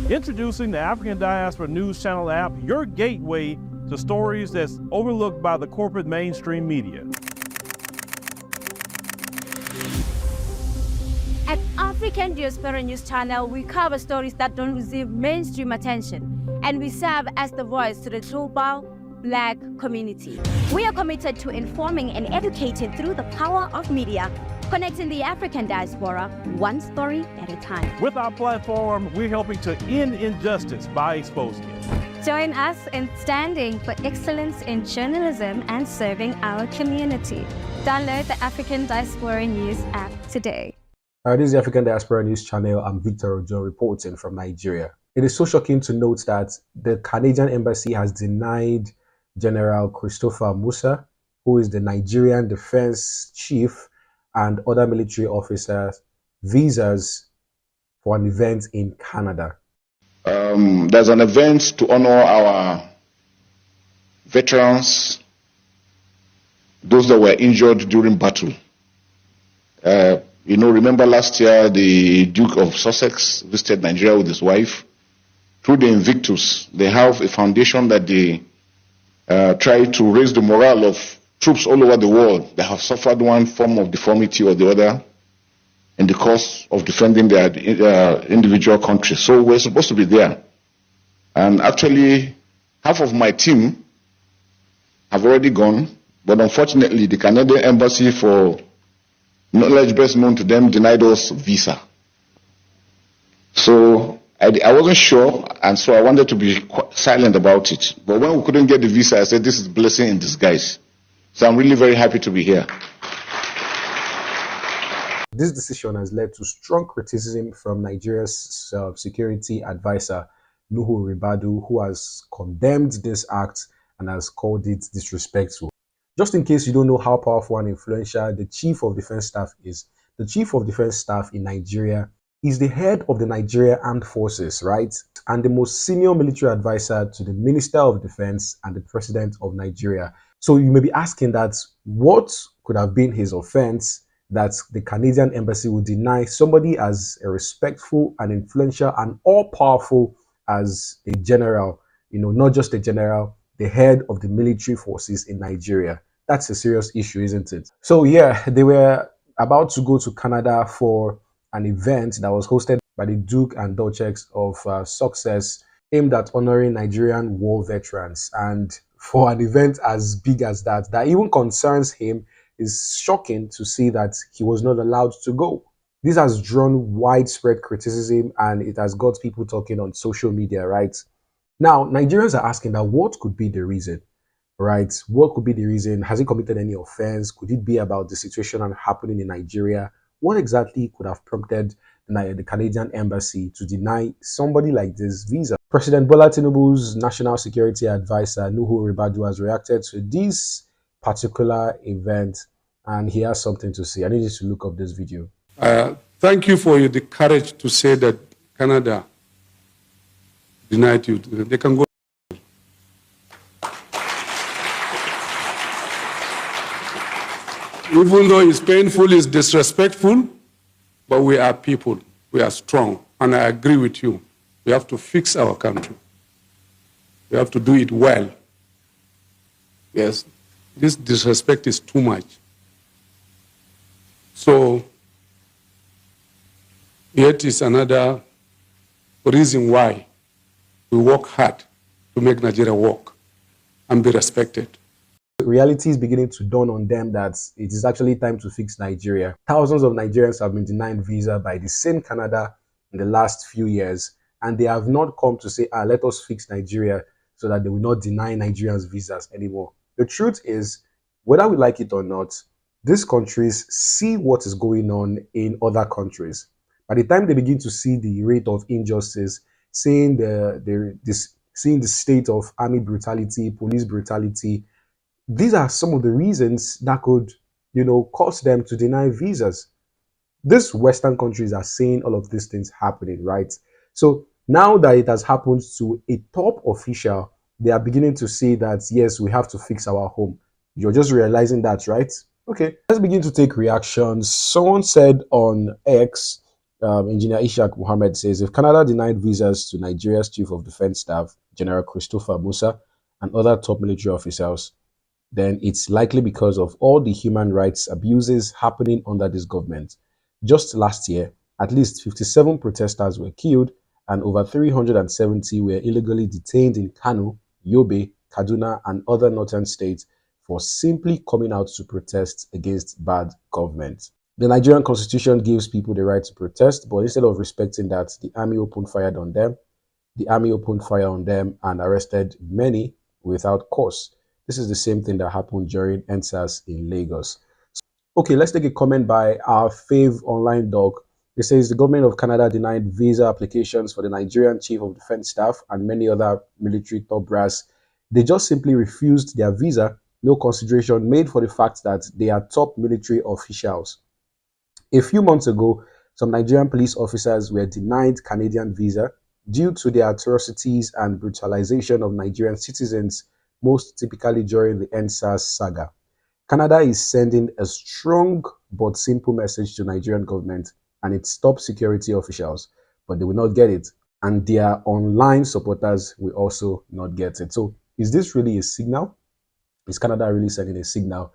Introducing the African Diaspora News Channel app, your gateway to stories that's overlooked by the corporate mainstream media. At African Diaspora News Channel, we cover stories that don't receive mainstream attention, and we serve as the voice to the global Black community. We are committed to informing and educating through the power of media, connecting the African diaspora one story at a time. With our platform, we're helping to end injustice by exposing it. Join us in standing for excellence in journalism and serving our community. Download the African Diaspora News app today. This is the African Diaspora News Channel. I'm Victor Ojo reporting from Nigeria. It is so shocking to note that the Canadian Embassy has denied General Christopher Musa, who is the Nigerian Defense Chief, and other military officers visas for an event in Canada. There's an event to honor our veterans, those that were injured during battle. Remember last year the Duke of Sussex visited Nigeria with his wife. Through the Invictus, they have a foundation that they try to raise the morale of troops all over the world that have suffered one form of deformity or the other in the course of defending their individual countries. So we're supposed to be there. And actually, half of my team have already gone, but unfortunately, the Canadian Embassy, for knowledge best known to them, denied us visa. So I wasn't sure, and so I wanted to be silent about it. But when we couldn't get the visa, I said, this is blessing in disguise. So I'm really very happy to be here. This decision has led to strong criticism from Nigeria's security advisor, Nuhu Ribadu, who has condemned this act and has called it disrespectful. Just in case you don't know how powerful and influential the Chief of Defense Staff is, the Chief of Defense Staff in Nigeria is the head of the Nigeria Armed Forces, right? And the most senior military advisor to the Minister of Defense and the President of Nigeria. So you may be asking that what could have been his offense that the Canadian Embassy would deny somebody as a respectful and influential and all-powerful as a general, not just a general, the head of the military forces in Nigeria. That's a serious issue, isn't it? So yeah, they were about to go to Canada for an event that was hosted by the Duke and Duchess of Sussex, aimed at honoring Nigerian war veterans. And for an event as big as that even concerns him, is shocking to see that he was not allowed to go. This has drawn widespread criticism and it has got people talking on social media, right? Now, Nigerians are asking that what could be the reason, right? What could be the reason? Has he committed any offense? Could it be about the situation happening in Nigeria? What exactly could have prompted the Canadian Embassy to deny somebody like this visa? President Bola Tinubu's National Security Advisor, Nuhu Ribadu, has reacted to this particular event and he has something to say. I need you to look up this video. Thank you for the courage to say that Canada denied you. They can go. Even though it's painful, it's disrespectful, but we are people. We are strong. And I agree with you. We have to fix our country. We have to do it well. Yes, this disrespect is too much. So, yet is another reason why we work hard to make Nigeria work and be respected. Reality is beginning to dawn on them that it is actually time to fix Nigeria. Thousands of Nigerians have been denied visa by the same Canada in the last few years, and they have not come to say, let us fix Nigeria so that they will not deny Nigerians visas anymore. The truth is, whether we like it or not, these countries see what is going on in other countries. By the time they begin to see the rate of injustice, seeing the state of army brutality, police brutality, these are some of the reasons that could, cause them to deny visas. These Western countries are seeing all of these things happening, right? So now that it has happened to a top official, they are beginning to see that, yes, we have to fix our home. You're just realizing that, right? Okay, let's begin to take reactions. Someone said on X Engineer Ishaq Mohammed says, if Canada denied visas to Nigeria's Chief of Defense Staff, General Christopher Musa, and other top military officials, then it's likely because of all the human rights abuses happening under this government. Just last year, at least 57 protesters were killed and over 370 were illegally detained in Kano, Yobe, Kaduna, and other northern states for simply coming out to protest against bad government. The Nigerian constitution gives people the right to protest, but instead of respecting that, the army opened fire on them. The army opened fire on them and arrested many without cause. This is the same thing that happened during EndSARS in Lagos. Okay, let's take a comment by our fave online dog. It says the government of Canada denied visa applications for the Nigerian Chief of Defense Staff and many other military top brass. They just simply refused their visa, no consideration made for the fact that they are top military officials. A few months ago, some Nigerian police officers were denied Canadian visa due to their atrocities and brutalization of Nigerian citizens, most typically during the EndSARS saga. Canada is sending a strong but simple message to Nigerian government and its top security officials, but they will not get it, and their online supporters will also not get it. So is this really a signal? Is Canada really sending a signal?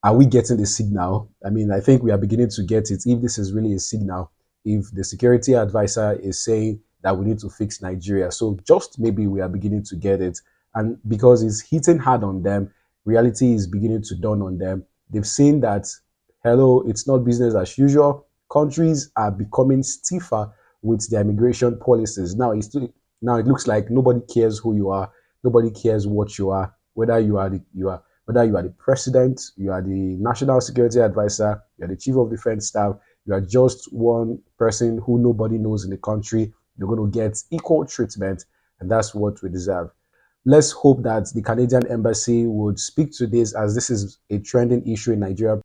Are we getting the signal? I mean, I think we are beginning to get it. If this is really a signal, if the security advisor is saying that we need to fix Nigeria, so just maybe we are beginning to get it. And because it's hitting hard on them, reality is beginning to dawn on them. They've seen that, hello, it's not business as usual. Countries are becoming stiffer with their immigration policies. Now it looks like nobody cares who you are. Nobody cares what you are, whether you are the president, you are the national security advisor, you are the chief of defense staff, you are just one person who nobody knows in the country. You're going to get equal treatment, and that's what we deserve. Let's hope that the Canadian embassy would speak to this, as this is a trending issue in Nigeria.